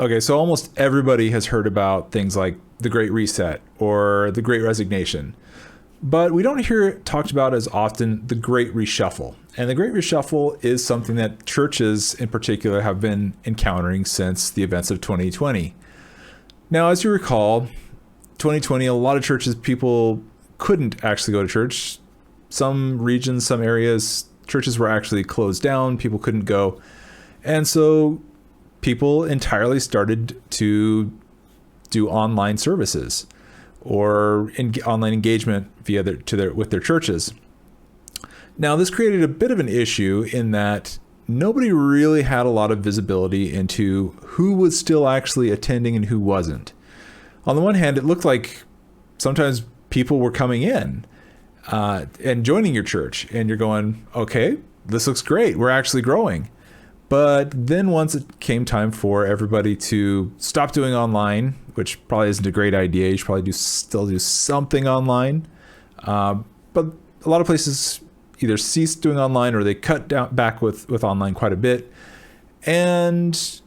Okay, so almost everybody has heard about things like the Great Reset or the Great Resignation, but we don't hear it talked about as often the Great Reshuffle. And the Great Reshuffle is something that churches in particular have been encountering since the events of 2020. Now, as you recall, 2020, a lot of churches, people couldn't actually go to church. Some regions, some areas, churches were actually closed down. People couldn't go. And so people entirely started to do online services or online engagement with their churches. Now, this created a bit of an issue in that nobody really had a lot of visibility into who was still actually attending and who wasn't. On the one hand, it looked like sometimes people were coming in and joining your church, and you're going, okay, this looks great. We're actually growing. But then once it came time for everybody to stop doing online, which probably isn't a great idea, you should probably still do something online. But a lot of places either ceased doing online or they cut back with online quite a bit. And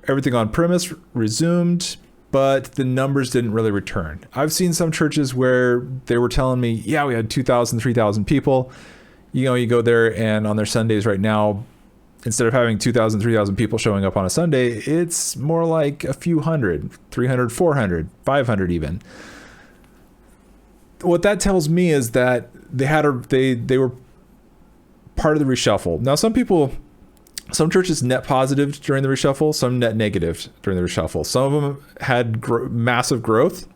everything on premise resumed, but the numbers didn't really return. I've seen some churches where they were telling me, yeah, we had 2,000, 3,000 people. You go there and on their Sundays right now, instead of having 2,000, 3,000 people showing up on a Sunday, it's more like a few hundred, 300, 400, 500 even. What that tells me is that they were part of the reshuffle. Now, some churches net positive during the reshuffle, some net negative during the reshuffle. Some of them had massive growth,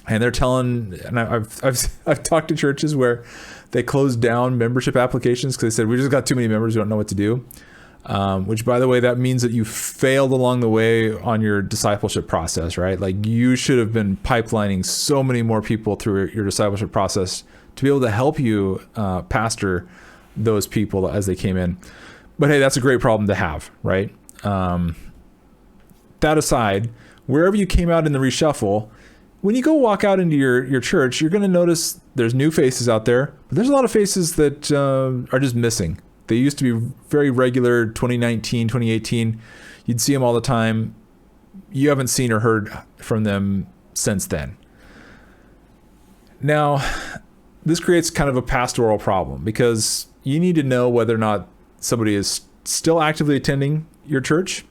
and they're telling, and I've talked to churches where they closed down membership applications because they said, we just got too many members, we don't know what to do. Which, by the way, that means that you failed along the way on your discipleship process, right? Like, you should have been pipelining so many more people through your discipleship process to be able to help you pastor those people as they came in. But hey, that's a great problem to have, right? That aside, wherever you came out in the reshuffle, when you go walk out into your church, you're going to notice there's new faces out there, but there's a lot of faces that are just missing. They used to be very regular, 2019, 2018. You'd see them all the time. You haven't seen or heard from them since then. Now, this creates kind of a pastoral problem because you need to know whether or not somebody is still actively attending your church.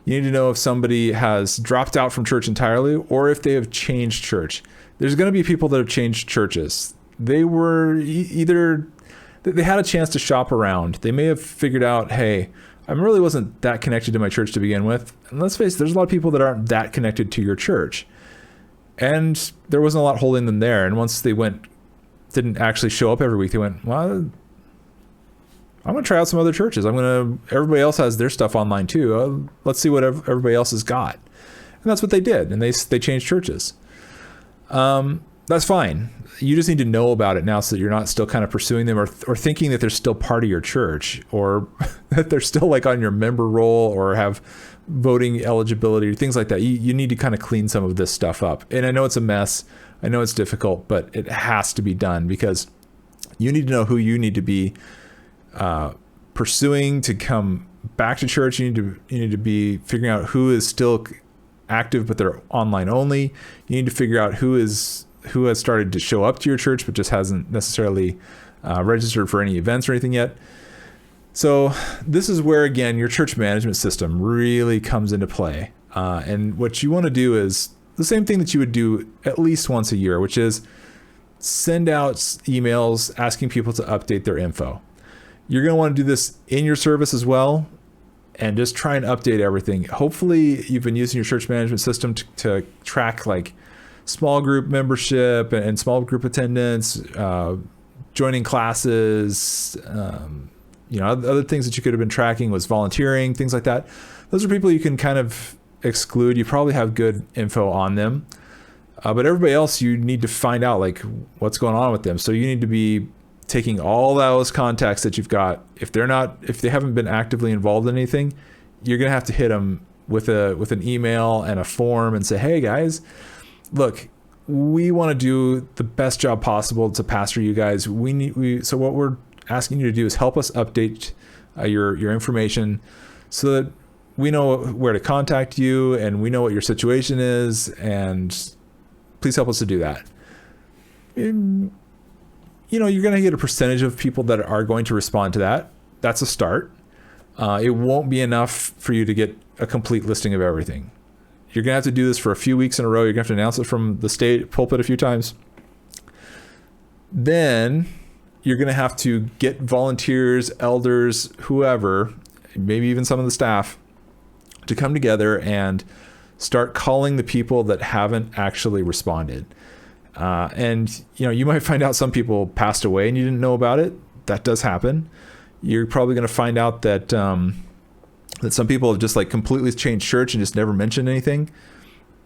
You need to know if somebody has dropped out from church entirely or if they have changed church. There's going to be people that have changed churches. They were either... they had a chance to shop around. They may have figured out, hey, I really wasn't that connected to my church to begin with. And let's face it, there's a lot of people that aren't that connected to your church. And there wasn't a lot holding them there. And once they didn't actually show up every week, they went, well, I'm going to try out some other churches. Everybody else has their stuff online too. Let's see what everybody else has got. And that's what they did. And they changed churches. That's fine. You just need to know about it now so that you're not still kind of pursuing them or thinking that they're still part of your church or that they're still like on your member roll or have voting eligibility or things like that. You need to kind of clean some of this stuff up. And I know it's a mess. I know it's difficult, but it has to be done because you need to know who you need to be pursuing to come back to church. You need to be figuring out who is still active, but they're online only. You need to figure out who has started to show up to your church, but just hasn't necessarily registered for any events or anything yet. So this is where, again, your church management system really comes into play. And what you want to do is the same thing that you would do at least once a year, which is send out emails asking people to update their info. You're going to want to do this in your service as well, and just try and update everything. Hopefully you've been using your church management system to track like small group membership and small group attendance, joining classes, other things that you could have been tracking was volunteering, things like that. Those are people you can kind of exclude. You probably have good info on them, but everybody else, you need to find out like what's going on with them. So you need to be taking all those contacts that you've got. If they haven't been actively involved in anything, you're going to have to hit them with an email and a form and say, hey guys, look, we want to do the best job possible to pastor you guys. So what we're asking you to do is help us update your information so that we know where to contact you, and we know what your situation is, and please help us to do that. And, you're going to get a percentage of people that are going to respond to that. That's a start. It won't be enough for you to get a complete listing of everything. You're going to have to do this for a few weeks in a row. You're going to have to announce it from the state pulpit a few times. Then you're going to have to get volunteers, elders, whoever, maybe even some of the staff, to come together and start calling the people that haven't actually responded. And you might find out some people passed away and you didn't know about it. That does happen. You're probably going to find out that that some people have just like completely changed church and just never mentioned anything.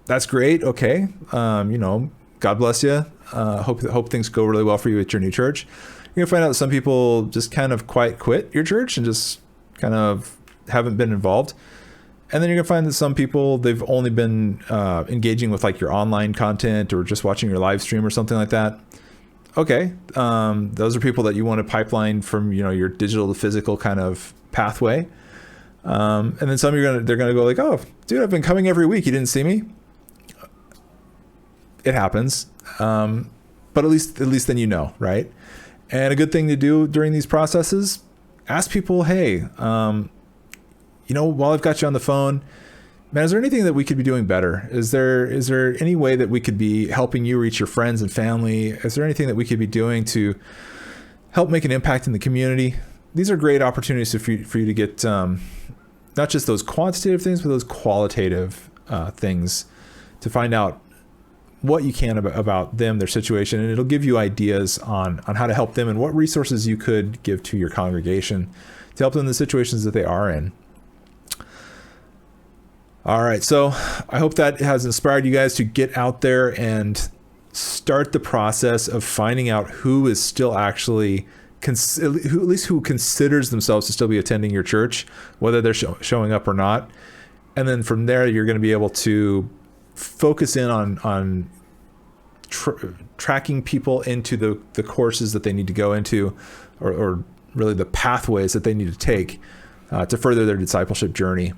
That's great. Okay. God bless you. Hope things go really well for you at your new church. You're going to find out that some people just kind of quit your church and just kind of haven't been involved. And then you're going to find that some people, they've only been engaging with like your online content or just watching your live stream or something like that. Okay. Those are people that you want to pipeline from, your digital to physical kind of pathway. And then some they're going to go like, oh, dude, I've been coming every week. You didn't see me. It happens. But at least then right? And a good thing to do during these processes, ask people, hey, while I've got you on the phone, man, is there anything that we could be doing better? Is there any way that we could be helping you reach your friends and family? Is there anything that we could be doing to help make an impact in the community? These are great opportunities for you to get not just those quantitative things, but those qualitative things to find out what you can about them, their situation, and it'll give you ideas on how to help them and what resources you could give to your congregation to help them in the situations that they are in. All right, so I hope that has inspired you guys to get out there and start the process of finding out who is still actually, who considers themselves to still be attending your church, whether they're showing up or not. And then from there, you're going to be able to focus in on tracking people into the courses that they need to go into, or really the pathways that they need to take to further their discipleship journey.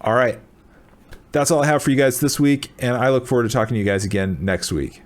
All right. That's all I have for you guys this week, and I look forward to talking to you guys again next week.